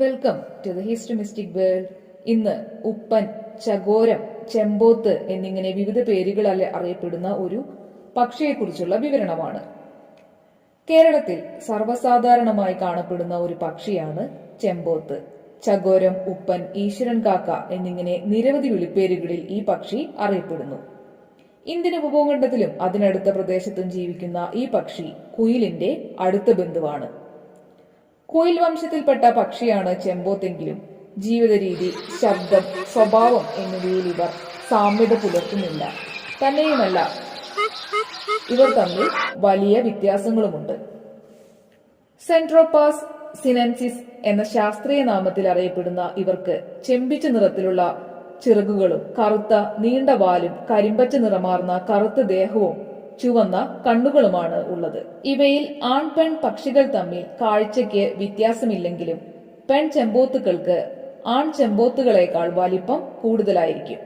Welcome to the history mystic world. ഇന്ന് ഉപ്പൻ, ചകോരം, ചെമ്പോത്ത് എന്നിങ്ങനെ വിവിധ പേരുകളിൽ അറിയപ്പെടുന്ന ഒരു പക്ഷിയെക്കുറിച്ചുള്ള വിവരണമാണ്. കേരളത്തിൽ സർവ്വസാധാരണമായി കാണപ്പെടുന്ന ഒരു പക്ഷിയാണ് ചെമ്പോത്ത്. ചകോരം, ഉപ്പൻ, ഈശ്വരൻ കാക്ക എന്നിങ്ങനെ നിരവധി വിളിപ്പേരുകളിൽ ഈ പക്ഷി അറിയപ്പെടുന്നു. ഇന്ത്യൻ ഉപഭൂഖണ്ഡത്തിലും അതിനടുത്ത പ്രദേശത്തും ജീവിക്കുന്ന ഈ പക്ഷി കുയിലിന്റെ അടുത്ത ബന്ധുവാണ്. കുയിൽ വംശത്തിൽപ്പെട്ട പക്ഷിയാണ് ചെമ്പോത്തെങ്കിലും ജീവിത രീതി, ശബ്ദം, സ്വഭാവം എന്നിവയിൽ ഇവർ സാമ്യത പുലർത്തുന്നില്ല. തന്നെയുമല്ല, ഇവർ തമ്മിൽ വലിയ വ്യത്യാസങ്ങളുമുണ്ട്. സെൻട്രോപാസ് സിനൻസിസ് എന്ന ശാസ്ത്രീയ നാമത്തിൽ അറിയപ്പെടുന്ന ഇവർക്ക് ചെമ്പിച്ച നിറത്തിലുള്ള ചിറകുകളും കറുത്ത നീണ്ട വാലും കരിമ്പച്ച നിറമാർന്ന കറുത്ത ദേഹവും ചുവന്ന കണ്ണുകളുമാണ് ഉള്ളത്. ഇവയിൽ ആൺ പെൺ പക്ഷികൾ തമ്മിൽ കാഴ്ചയ്ക്ക് വ്യത്യാസമില്ലെങ്കിലും പെൺ ചെമ്പോത്തുകൾക്ക് ആൺ ചെമ്പോത്തുകളേക്കാൾ വലിപ്പം കൂടുതലായിരിക്കും.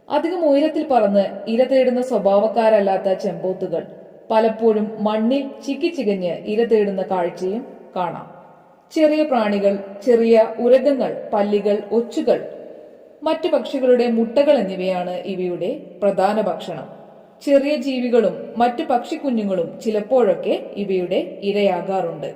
അധികം ഉയരത്തിൽ പറന്ന് ഇര തേടുന്ന സ്വഭാവക്കാരല്ലാത്ത ചെമ്പോത്തുകൾ പലപ്പോഴും മണ്ണിൽ ചിക്കിച്ചികഞ്ഞ് ഇര തേടുന്ന കാഴ്ചയും കാണാം. ചെറിയ പ്രാണികൾ, ചെറിയ ഉരകങ്ങൾ, പല്ലികൾ, ഒച്ചുകൾ, മറ്റു പക്ഷികളുടെ മുട്ടകൾ എന്നിവയാണ് ഇവയുടെ പ്രധാന ഭക്ഷണം. ചെറിയ ജീവികളും മറ്റു പക്ഷിക്കുഞ്ഞുങ്ങളും ചിലപ്പോഴൊക്കെ ഇവയുടെ ഇരയാകാറുണ്ട്.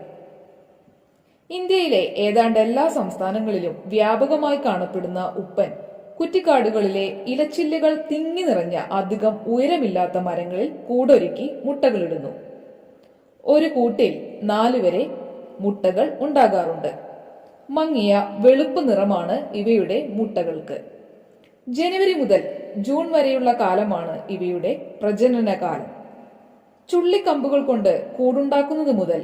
ഇന്ത്യയിലെ ഏതാണ്ട് എല്ലാ സംസ്ഥാനങ്ങളിലും വ്യാപകമായി കാണപ്പെടുന്ന ഉപ്പൻ കുറ്റിക്കാടുകളിലെ ഇലച്ചില്ലുകൾ തിങ്ങി നിറഞ്ഞ അധികം ഉയരമില്ലാത്ത മരങ്ങളിൽ കൂടൊരുക്കി മുട്ടകളിടുന്നു. ഒരു കൂട്ടിൽ 4 വരെ മുട്ടകൾ ഉണ്ടാകാറുണ്ട്. മങ്ങിയ വെളുപ്പ് നിറമാണ് ഇവയുടെ മുട്ടകൾക്ക്. ജനുവരി മുതൽ ജൂൺ വരെയുള്ള കാലമാണ് ഇവയുടെ പ്രജനന കാലം. ചുള്ളിക്കമ്പുകൾ കൊണ്ട് കൂടുണ്ടാക്കുന്നത് മുതൽ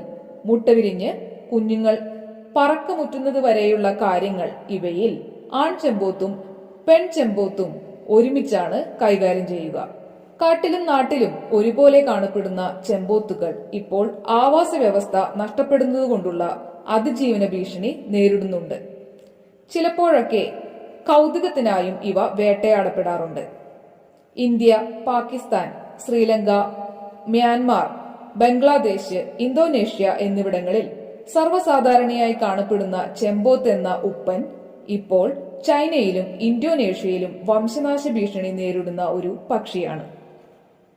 മുട്ട വിരിഞ്ഞ് കുഞ്ഞുങ്ങൾ പറക്കമുറ്റുന്നത് വരെയുള്ള കാര്യങ്ങൾ ഇവയിൽ ആൺ ചെമ്പോത്തും പെൺ ചെമ്പോത്തും ഒരുമിച്ചാണ് കൈകാര്യം ചെയ്യുക. കാട്ടിലും നാട്ടിലും ഒരുപോലെ കാണപ്പെടുന്ന ചെമ്പോത്തുകൾ ഇപ്പോൾ ആവാസ വ്യവസ്ഥ നഷ്ടപ്പെടുന്നതുകൊണ്ടുള്ള അതിജീവന ഭീഷണി നേരിടുന്നുണ്ട്. ചിലപ്പോഴൊക്കെ കൗതുകത്തിനായും ഇവ വേട്ടയാടപ്പെടാറുണ്ട്. ഇന്ത്യ, പാകിസ്ഥാൻ, ശ്രീലങ്ക, മ്യാൻമാർ, ബംഗ്ലാദേശ്, ഇന്തോനേഷ്യ എന്നിവിടങ്ങളിൽ സർവ്വസാധാരണയായി കാണപ്പെടുന്ന ചെമ്പോത്ത് എന്ന ഉപ്പൻ ഇപ്പോൾ ചൈനയിലും ഇന്തോനേഷ്യയിലും വംശനാശ ഭീഷണി നേരിടുന്ന ഒരു പക്ഷിയാണ്.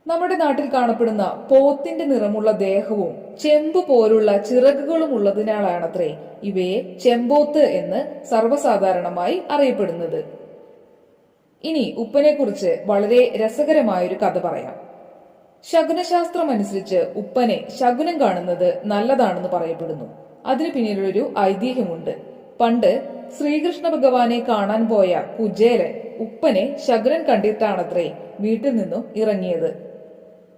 നമ്മുടെ നാട്ടിൽ കാണപ്പെടുന്ന പോത്തിന്റെ നിറമുള്ള ദേഹവും ചെമ്പ് പോലുള്ള ചിറകുകളും ഉള്ളതിനാലാണത്രേ ഇവയെ ചെമ്പോത്ത് എന്ന് സർവ്വസാധാരണമായി അറിയപ്പെടുന്നത്. ഇനി ഉപ്പനെ കുറിച്ച് വളരെ രസകരമായൊരു കഥ പറയാം. ശകുനശാസ്ത്രം അനുസരിച്ച് ഉപ്പനെ ശകുനം കാണുന്നത് നല്ലതാണെന്ന് പറയപ്പെടുന്നു. അതിന് പിന്നിലൊരു ഐതിഹ്യമുണ്ട്. പണ്ട് ശ്രീകൃഷ്ണ ഭഗവാനെ കാണാൻ പോയ കുചേലൻ ഉപ്പനെ ശകുനം കണ്ടിട്ടാണത്രേ വീട്ടിൽ നിന്നും ഇറങ്ങിയത്.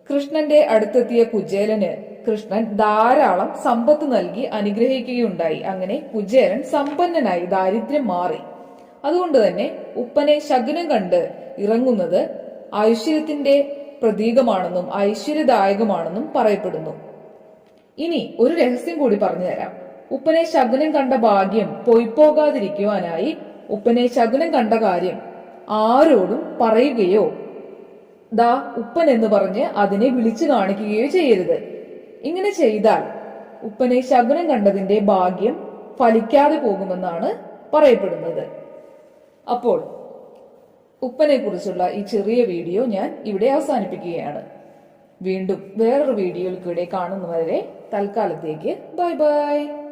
കൃഷ്ണന്റെ അടുത്തെത്തിയ കുചേലന് കൃഷ്ണൻ ധാരാളം സമ്പത്ത് നൽകി അനുഗ്രഹിക്കുകയുണ്ടായി. അങ്ങനെ കുചേലൻ സമ്പന്നനായി, ദാരിദ്ര്യം മാറി. അതുകൊണ്ട് തന്നെ ഉപ്പനെ ശകുനം കണ്ട് ഇറങ്ങുന്നത് ഐശ്വര്യത്തിന്റെ പ്രതീകമാണെന്നും ഐശ്വര്യദായകമാണെന്നും പറയപ്പെടുന്നു. ഇനി ഒരു രഹസ്യം കൂടി പറഞ്ഞുതരാം. ഉപ്പനെ ശകുനം കണ്ട ഭാഗ്യം പൊയ്പോകാതിരിക്കുവാനായി ഉപ്പനെ ശകുനം കണ്ട കാര്യം ആരോടും പറയുകയോ ദാ ഉപ്പൻ എന്ന് പറഞ്ഞ് അതിനെ വിളിച്ചു കാണിക്കുകയോ ചെയ്യരുത്. ഇങ്ങനെ ചെയ്താൽ ഉപ്പനെ ശകുനം കണ്ടതിന്റെ ഭാഗ്യം ഫലിക്കാതെ പോകുമെന്നാണ് പറയപ്പെടുന്നത്. അപ്പോൾ ഉപ്പനെ കുറിച്ചുള്ള ഈ ചെറിയ വീഡിയോ ഞാൻ ഇവിടെ അവസാനിപ്പിക്കുകയാണ്. വീണ്ടും വേറൊരു വീഡിയോയിൽ കൂടെ കാണുന്നവരെ തൽക്കാലത്തേക്ക് ബൈ ബൈ.